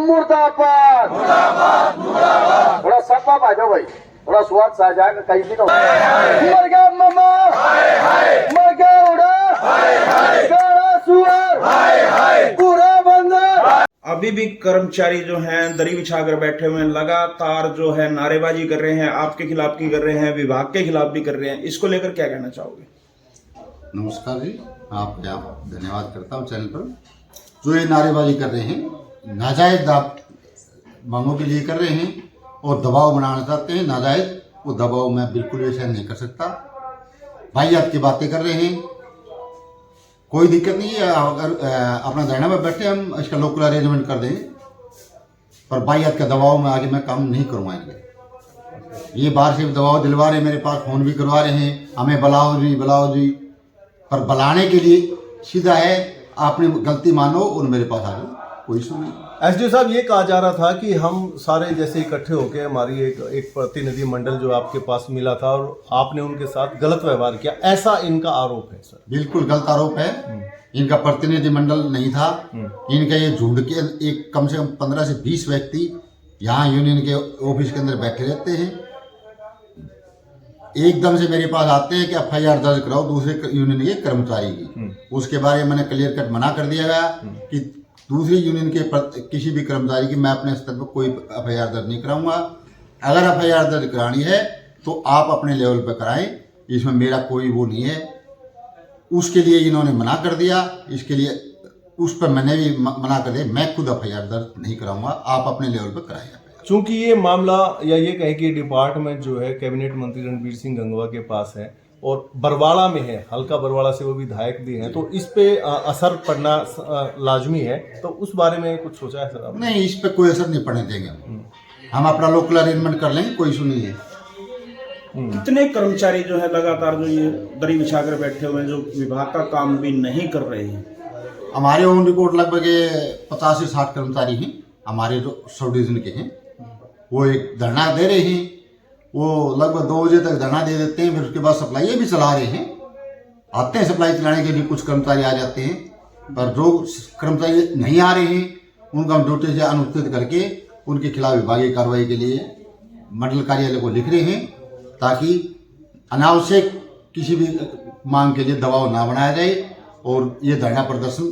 मुर्दाबाद मुर्दाबाद मुर्दाबाद। थोड़ा सपा बाजो भाई, थोड़ा स्वाद साझा कहीं भी तो मर गया मामा, मर गया उड़ा, गाड़ा सुअर, पूरा बंदर। अभी भी कर्मचारी जो हैं दरी बिछाकर बैठे हुए हैं, लगातार जो है नारेबाजी कर रहे हैं, आपके खिलाफ की कर रहे हैं, विभाग के खिलाफ भी कर रहे हैं। इसको लेकर क्या कहना चाहोगे? नमस्कार जी, आप धन्यवाद करता हूँ चैनल पर। जो ये नारेबाजी कर रहे हैं, नाजायज मांगों के लिए कर रहे हैं और दबाव बनाना चाहते हैं नाजायज, वो दबाव मैं बिल्कुल भी सहन नहीं कर सकता। वाहियात की बातें कर रहे हैं, कोई दिक्कत नहीं है, अगर अपना धरना में बैठे हम इसका लोकल अरेंजमेंट कर दें, पर वाहियात का दबाव में आगे मैं काम नहीं करवाएंगे। ये बाहर से दबाव दिलवा रहे हैं, मेरे पास फ़ोन भी करवा रहे हैं, हमें बुलाओ जी, पर बुलाने के लिए सीधा है आपने गलती मानो और मेरे पास आ जाओ, कोई इशू नहीं। एसडीओ साहब, ये कहा जा रहा था कि हम सारे जैसे इकट्ठे होकर हमारी एक प्रतिनिधि मंडल जो आपके पास मिला था और आपने उनके साथ गलत व्यवहार किया, ऐसा इनका आरोप है सर। बिल्कुल गलत आरोप है। इनका प्रतिनिधि मंडल नहीं था, इनका ये झुंड के एक कम से कम 15 से 20 व्यक्ति यहाँ यूनियन के ऑफिस के अंदर बैठे रहते हैं। एकदम से मेरे पास आते हैं कि FIR दर्ज कराओ दूसरे यूनियन के कर्मचारी की। उसके बारे में मैंने क्लियर कट मना कर दिया गया कि दूसरी यूनियन के किसी भी कर्मचारी की मैं अपने स्तर पर कोई FIR दर्ज नहीं कराऊंगा। अगर FIR दर्ज करानी है तो आप अपने लेवल पर कराएं, इसमें मेरा कोई वो नहीं है। उसके लिए इन्होंने मना कर दिया, इसके लिए उस पर मैंने भी मना कर दिया, मैं खुद FIR दर्ज नहीं कराऊंगा, आप अपने लेवल पर कराएं। चूंकि ये मामला या ये कहें कि डिपार्टमेंट जो है कैबिनेट मंत्री रणबीर सिंह गंगवा के पास है और बरवाड़ा में है, हल्का बरवाड़ा से वो विधायक भी हैं, तो इस पे असर पड़ना लाजमी है, तो उस बारे में कुछ सोचा है सर आपने? नहीं, इस पे कोई असर नहीं पड़ने देंगे हम अपना लोकल अरेंजमेंट कर लेंगे, कोई इशू नहीं है। कितने कर्मचारी जो है लगातार जो ये दरी बिछाकर बैठे हुए हैं, जो विभाग का काम भी नहीं कर रहे हैं? हमारे ऑन रिपोर्ट लगभग 50 से 60 कर्मचारी हैं हमारे जो सब डिवीजन के हैं। वो एक धरना दे रहे हैं, वो लगभग 2 बजे तक धरना दे देते हैं, फिर उसके बाद सप्लाई भी चला रहे हैं। आते हैं सप्लाई चलाने के लिए, कुछ कर्मचारी आ जाते हैं, पर जो कर्मचारी नहीं आ रहे हैं उनको हम ड्यूटी से अनुपस्थित करके उनके खिलाफ विभागीय कार्रवाई के लिए मंडल कार्यालय को लिख रहे हैं, ताकि अनावश्यक किसी भी मांग के लिए दबाव ना बनाया जाए और ये धरना प्रदर्शन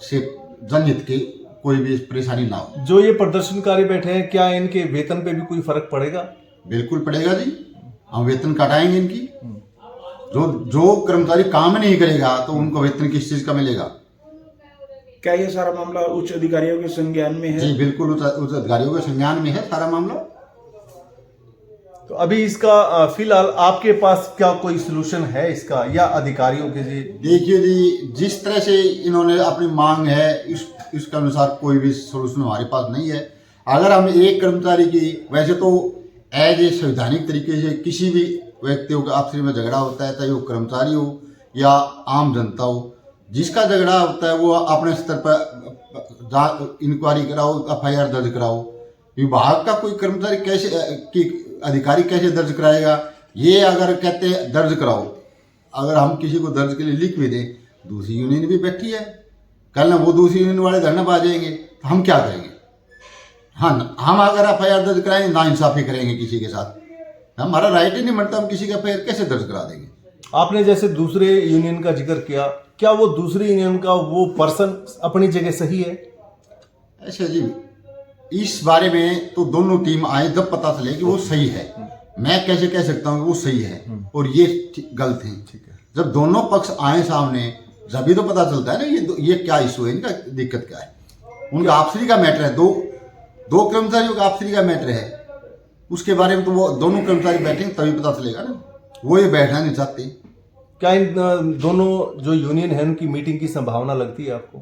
से जनहित के कोई भी परेशानी ना हो। जो ये प्रदर्शनकारी बैठे हैं, क्या इनके वेतन पे भी कोई फर्क पड़ेगा? बिल्कुल पड़ेगा जी, हम वेतन काटाएंगे इनकी। जो कर्मचारी काम नहीं करेगा तो उनको वेतन किस चीज का मिलेगा? क्या ये सारा मामला उच्च अधिकारियों के संज्ञान में है? जी बिल्कुल, उच्च अधिकारियों के संज्ञान में है सारा मामला। तो अभी इसका फिलहाल आपके पास क्या कोई सलूशन है इसका, या अधिकारियों के? जी देखिए जी, जिस तरह से इन्होंने अपनी मांग है इसके अनुसार कोई भी सलूशन हमारे पास नहीं है। अगर हम एक कर्मचारी की, वैसे तो एज ए संवैधानिक तरीके से किसी भी व्यक्तियों का आपस में झगड़ा होता है, चाहे वो कर्मचारी हो या आम जनता हो, जिसका झगड़ा होता है वो अपने स्तर पर इंक्वायरी कराओ, FIR दर्ज कराओ। विभाग का कोई कर्मचारी कैसे कि अधिकारी कैसे दर्ज कराएगा? ये अगर कहते हैं दर्ज कराओ, अगर हम किसी को दर्ज के लिए लिख भी दें, दूसरी यूनियन भी बैठी है, कल ना वो दूसरी यूनियन वाले धरना पा जाएंगे तो हम क्या करेंगे? हाँ, हम अगर FIR दर्ज कराएंगे ना इंसाफी करेंगे किसी के साथ, हमारा राइट ही नहीं बनता, हम किसी का FIR कैसे दर्ज करा देंगे? आपने जैसे दूसरे यूनियन का जिक्र किया, क्या वो दूसरी यूनियन का वो पर्सन अपनी जगह सही है? ऐसे जी, इस बारे में तो दोनों टीम आए जब पता चले कि वो सही है। मैं कैसे कह सकता हूँ कि वो सही है और ये गलत है? ठीक है, जब दोनों पक्ष आए सामने जब तो पता चलता है ना ये क्या इशू है, इनका दिक्कत क्या है। उनका आपसी का मैटर है, दो कर्मचारियों का आपसी का मैटर है, उसके बारे में तो वो दोनों कर्मचारी बैठेंगे तभी पता चलेगा ना, वो ये बैठना नहीं चाहते। क्या इन दोनों जो यूनियन है उनकी मीटिंग की संभावना लगती है आपको?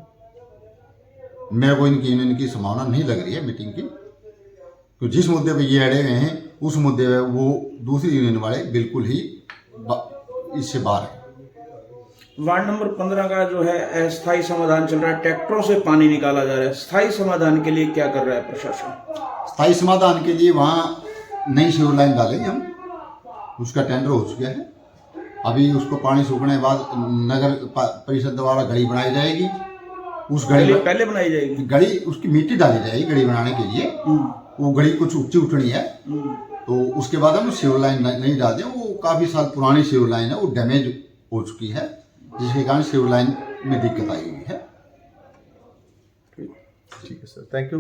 मेरे को इनकी यूनियन की संभावना नहीं लग रही है मीटिंग की, तो जिस मुद्दे पे ये अड़े हुए हैं उस मुद्दे पे वो दूसरी यूनियन वाले बिल्कुल ही इससे बाहर है। वार्ड नंबर 15 का जो है अस्थायी समाधान चल रहा है, ट्रैक्टरों से पानी निकाला जा रहा है। स्थायी समाधान के लिए क्या कर रहा है प्रशासन? स्थायी समाधान के लिए वहाँ नई सीवर लाइन डालेंगे हम, उसका टेंडर हो चुका है। अभी उसको पानी सूखने के बाद नगर परिषद द्वारा घड़ी बनाई जाएगी, उस गड़ी गली पहले बनाई जाएगी। गड़ी उसकी मिट्टी डाली जाएगी गड़ी बनाने के लिए। वो गड़ी कुछ ऊंची उठनी है, तो उसके बाद हम सीवर लाइन नहीं डालते। वो काफी साल पुरानी सीवर लाइन है, वो डैमेज हो चुकी है, जिसके कारण सीवर लाइन में दिक्कत आई हुई है। ठीक है सर, थैंक यू।